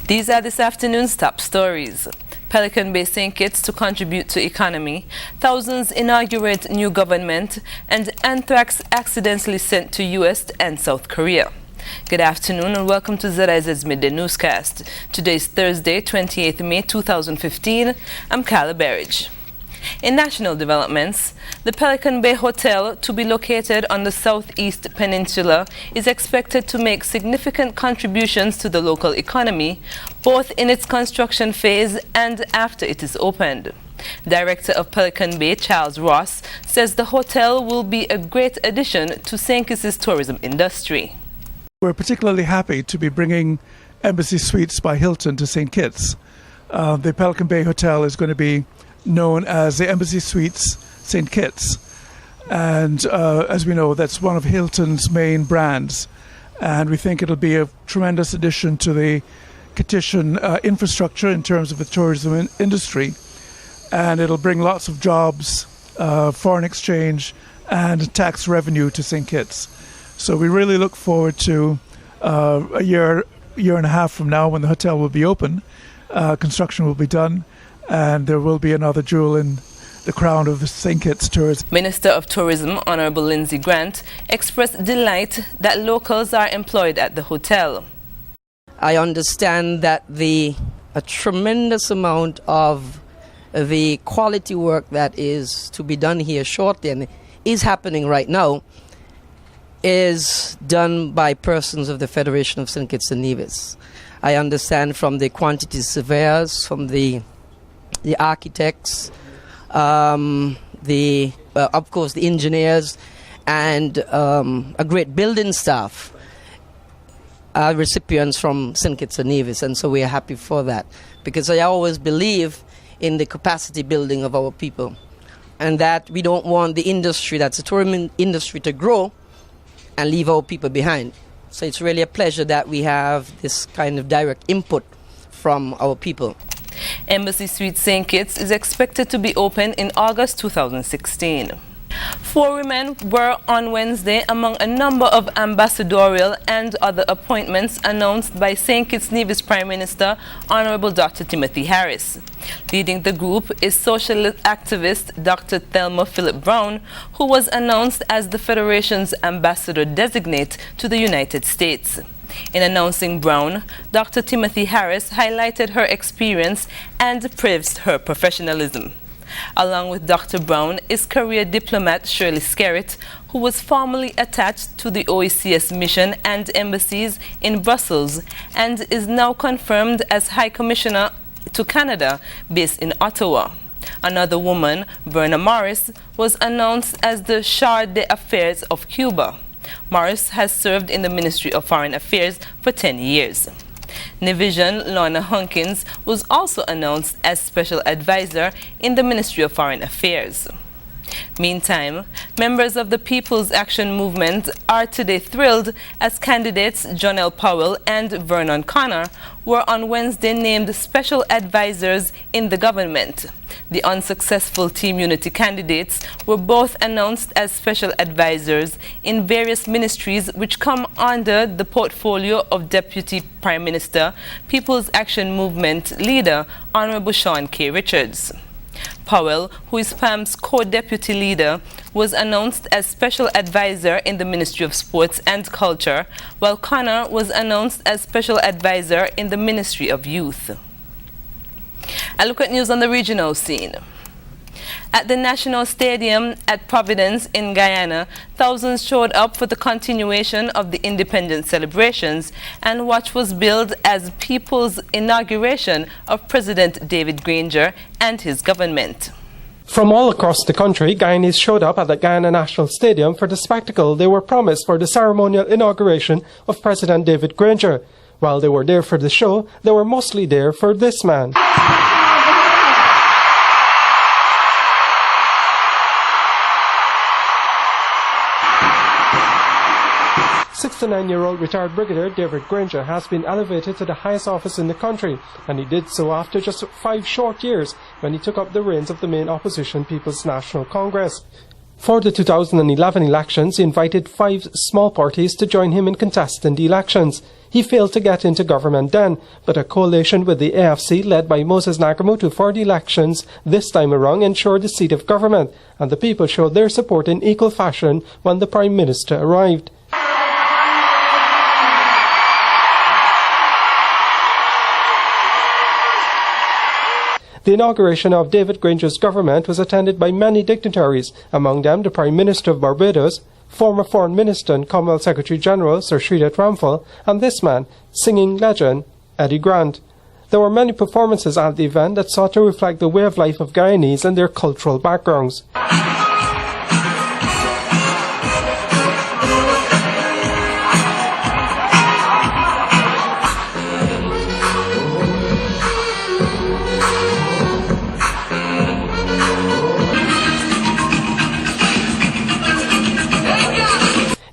These are this afternoon's top stories. Pelican Bay St. Kitts to contribute to economy, thousands inaugurate new government, and Anthrax accidentally sent to US and South Korea. Good afternoon and welcome to ZIZ Mid newscast. Today is Thursday, 28th May 2015. I'm Carla Berridge. In national developments, the Pelican Bay Hotel, to be located on the southeast peninsula, is expected to make significant contributions to the local economy, both in its construction phase and after it is opened. Director of Pelican Bay, Charles Ross, says the hotel will be a great addition to St. Kitts' tourism industry. We're particularly happy to be bringing Embassy Suites by Hilton to St. Kitts. The Pelican Bay Hotel is going to be known as the Embassy Suites St. Kitts, and as we know, that's one of Hilton's main brands, and we think it'll be a tremendous addition to the Kittitian infrastructure in terms of the tourism industry, and it'll bring lots of jobs, foreign exchange and tax revenue to St. Kitts. So we really look forward to a year and a half from now when the hotel will be open. Construction will be done, and there will be another jewel in the crown of the St. Kitts tourism. Minister of Tourism, Honorable Lindsay Grant, expressed delight that locals are employed at the hotel. I understand that a tremendous amount of the quality work that is to be done here shortly and is happening right now is done by persons of the Federation of St. Kitts and Nevis. I understand from the quantity surveyors, from the architects, of course the engineers, and a great building staff are recipients from St. Kitts and Nevis, and so we are happy for that, because I always believe in the capacity building of our people, and that we don't want the industry, that's the tourism industry, to grow and leave our people behind. So it's really a pleasure that we have this kind of direct input from our people. Embassy Suites St. Kitts is expected to be open in August 2016. 4 women were on Wednesday among a number of ambassadorial and other appointments announced by St. Kitts Nevis Prime Minister Honorable Dr. Timothy Harris. Leading the group is social activist Dr. Thelma Philip Brown, who was announced as the Federation's ambassador designate to the United States. In announcing Brown, Dr. Timothy Harris highlighted her experience and praised her professionalism. Along with Dr. Brown is career diplomat Shirley Skerritt, who was formerly attached to the OECS mission and embassies in Brussels and is now confirmed as High Commissioner to Canada based in Ottawa. Another woman, Verna Morris, was announced as the Charge d'Affaires of Cuba. Morris has served in the Ministry of Foreign Affairs for 10 years. Nivision Lorna Hunkins was also announced as Special Advisor in the Ministry of Foreign Affairs. Meantime, members of the People's Action Movement are today thrilled as candidates Jonelle Powell and Vernon Connor were on Wednesday named special advisors in the government. The unsuccessful Team Unity candidates were both announced as special advisors in various ministries which come under the portfolio of Deputy Prime Minister, People's Action Movement leader, Honorable Sean K. Richards. Powell, who is PAM's co-deputy leader, was announced as special advisor in the Ministry of Sports and Culture, while Connor was announced as special advisor in the Ministry of Youth. A look at news on the regional scene. At the National Stadium at Providence in Guyana, thousands showed up for the continuation of the independence celebrations and what was billed as people's inauguration of President David Granger and his government. From all across the country, Guyanese showed up at the Guyana National Stadium for the spectacle they were promised for the ceremonial inauguration of President David Granger. While they were there for the show, they were mostly there for this man. 69-year-old retired Brigadier David Granger has been elevated to the highest office in the country, and he did so after just 5 short years when he took up the reins of the main opposition People's National Congress. For the 2011 elections, he invited 5 small parties to join him in contesting the elections. He failed to get into government then, but a coalition with the AFC led by Moses Nagamootoo for the elections this time around ensured the seat of government, and the people showed their support in equal fashion when the Prime Minister arrived. The inauguration of David Granger's government was attended by many dignitaries, among them the Prime Minister of Barbados, former Foreign Minister and Commonwealth Secretary General Sir Sridhar Ramphal, and this man, singing legend Eddie Grant. There were many performances at the event that sought to reflect the way of life of Guyanese and their cultural backgrounds.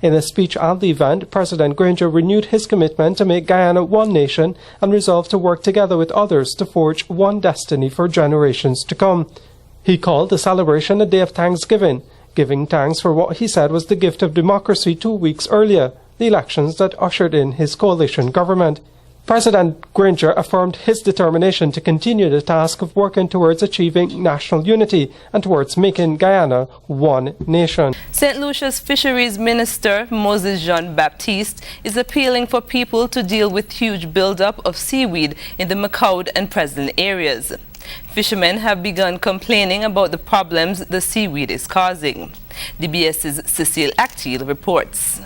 In a speech at the event, President Granger renewed his commitment to make Guyana one nation and resolved to work together with others to forge one destiny for generations to come. He called the celebration a day of thanksgiving, giving thanks for what he said was the gift of democracy 2 weeks earlier, the elections that ushered in his coalition government. President Granger affirmed his determination to continue the task of working towards achieving national unity and towards making Guyana one nation. St. Lucia's Fisheries Minister Moses Jean-Baptiste is appealing for people to deal with huge buildup of seaweed in the McCoud and President areas. Fishermen have begun complaining about the problems the seaweed is causing. DBS's Cecile Actil reports.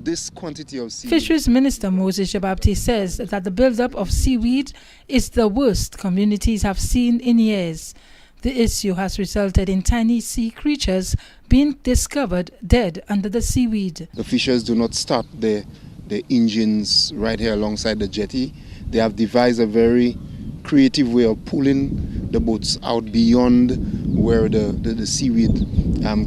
This quantity of seaweed. Fisheries Minister Moses Jean-Baptiste says that the buildup of seaweed is the worst communities have seen in years. The issue has resulted in tiny sea creatures being discovered dead under the seaweed. The fishers do not start their engines right here alongside the jetty. They have devised a very creative way of pulling the boats out beyond where the seaweed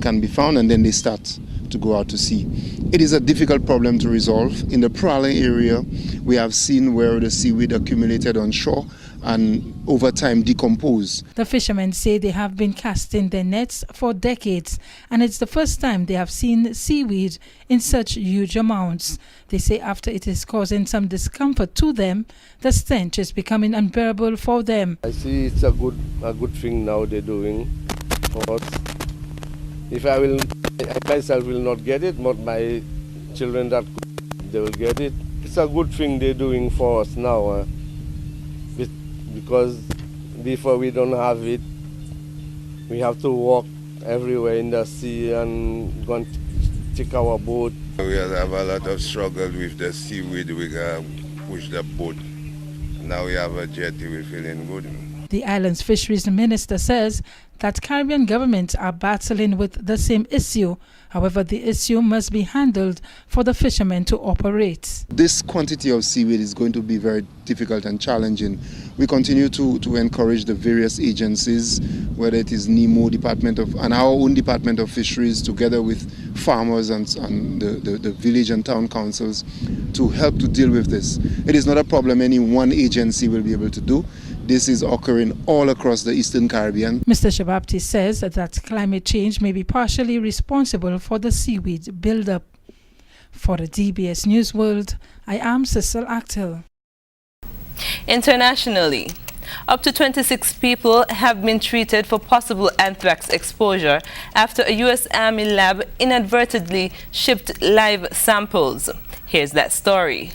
can be found, and then they start to go out to sea. It is a difficult problem to resolve. In the prowling area, we have seen where the seaweed accumulated on shore and over time decompose. The fishermen say they have been casting their nets for decades, and it's the first time they have seen seaweed in such huge amounts. They say after it is causing some discomfort to them, the stench is becoming unbearable for them. I see it's a good thing now they're doing for us. If I myself will not get it, but my children that they will get it. It's a good thing they're doing for us now, because before we don't have it, we have to walk everywhere in the sea and go and take our boat. We have a lot of struggle with the seaweed. We push the boat. Now we have a jetty. We're feeling good. The island's fisheries minister says that Caribbean governments are battling with the same issue. However, the issue must be handled for the fishermen to operate. This quantity of seaweed is going to be very difficult and challenging. We continue to encourage the various agencies, whether it is NEMO Department and our own Department of Fisheries, together with farmers and the village and town councils, to help to deal with this. It is not a problem any one agency will be able to do. This is occurring all across the Eastern Caribbean. Mr. Jean-Baptiste says that climate change may be partially responsible for the seaweed buildup. For the DBS News World, I am Cecile Actil. Internationally, up to 26 people have been treated for possible anthrax exposure after a U.S. Army lab inadvertently shipped live samples. Here's that story.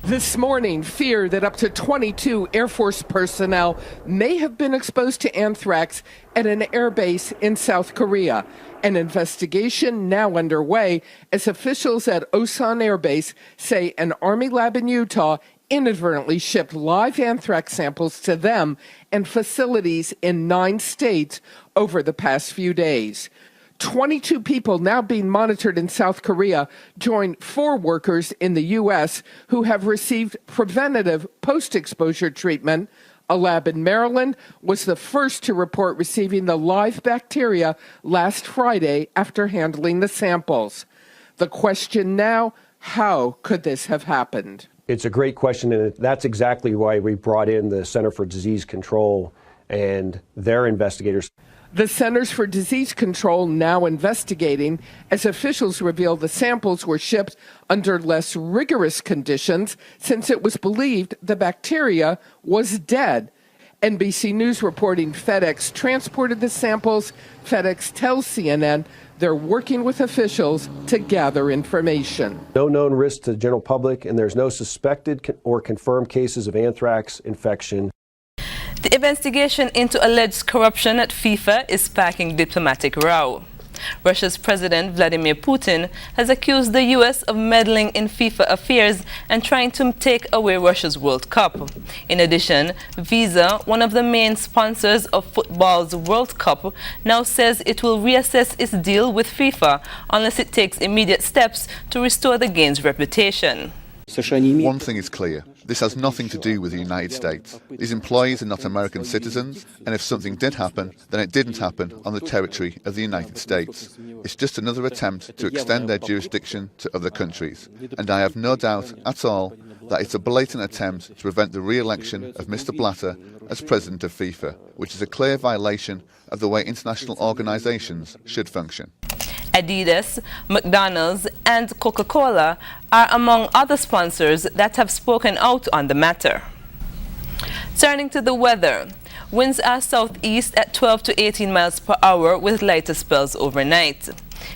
This morning, fear that up to 22 Air Force personnel may have been exposed to anthrax at an airbase in South Korea. An investigation now underway as officials at Osan Air Base say an Army lab in Utah inadvertently shipped live anthrax samples to them and facilities in 9 states over the past few days. 22 people now being monitored in South Korea join 4 workers in the U.S. who have received preventative post-exposure treatment. A lab in Maryland was the first to report receiving the live bacteria last Friday after handling the samples. The question now, how could this have happened? It's a great question, and that's exactly why we brought in the Center for Disease Control and their investigators. The Centers for Disease Control now investigating as officials reveal the samples were shipped under less rigorous conditions since it was believed the bacteria was dead. NBC News reporting FedEx transported the samples. FedEx tells CNN they're working with officials to gather information. No known risk to the general public, and there's no suspected or confirmed cases of anthrax infection. The investigation into alleged corruption at FIFA is sparking diplomatic row. Russia's President Vladimir Putin has accused the U.S. of meddling in FIFA affairs and trying to take away Russia's World Cup. In addition, Visa, one of the main sponsors of football's World Cup, now says it will reassess its deal with FIFA unless it takes immediate steps to restore the game's reputation. One thing is clear. This has nothing to do with the United States. These employees are not American citizens, and if something did happen, then it didn't happen on the territory of the United States. It's just another attempt to extend their jurisdiction to other countries. And I have no doubt at all that it's a blatant attempt to prevent the re-election of Mr. Blatter as president of FIFA, which is a clear violation of the way international organizations should function. Adidas, McDonald's and Coca-Cola are among other sponsors that have spoken out on the matter. Turning to the weather, winds are southeast at 12 to 18 miles per hour with lighter spells overnight.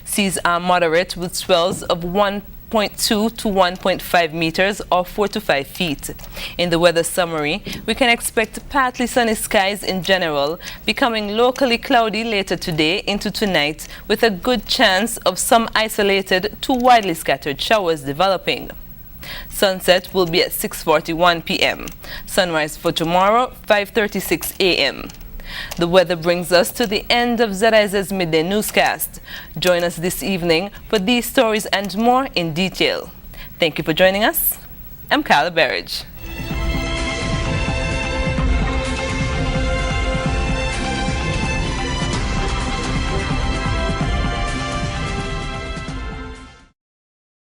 Seas are moderate with swells of 1.2 to 1.5 meters or 4 to 5 feet. In the weather summary, we can expect partly sunny skies in general, becoming locally cloudy later today into tonight with a good chance of some isolated to widely scattered showers developing. Sunset will be at 6:41 p.m. Sunrise for tomorrow, 5:36 a.m. The weather brings us to the end of ZIZ Midday Newscast. Join us this evening for these stories and more in detail. Thank you for joining us. I'm Carla Berridge.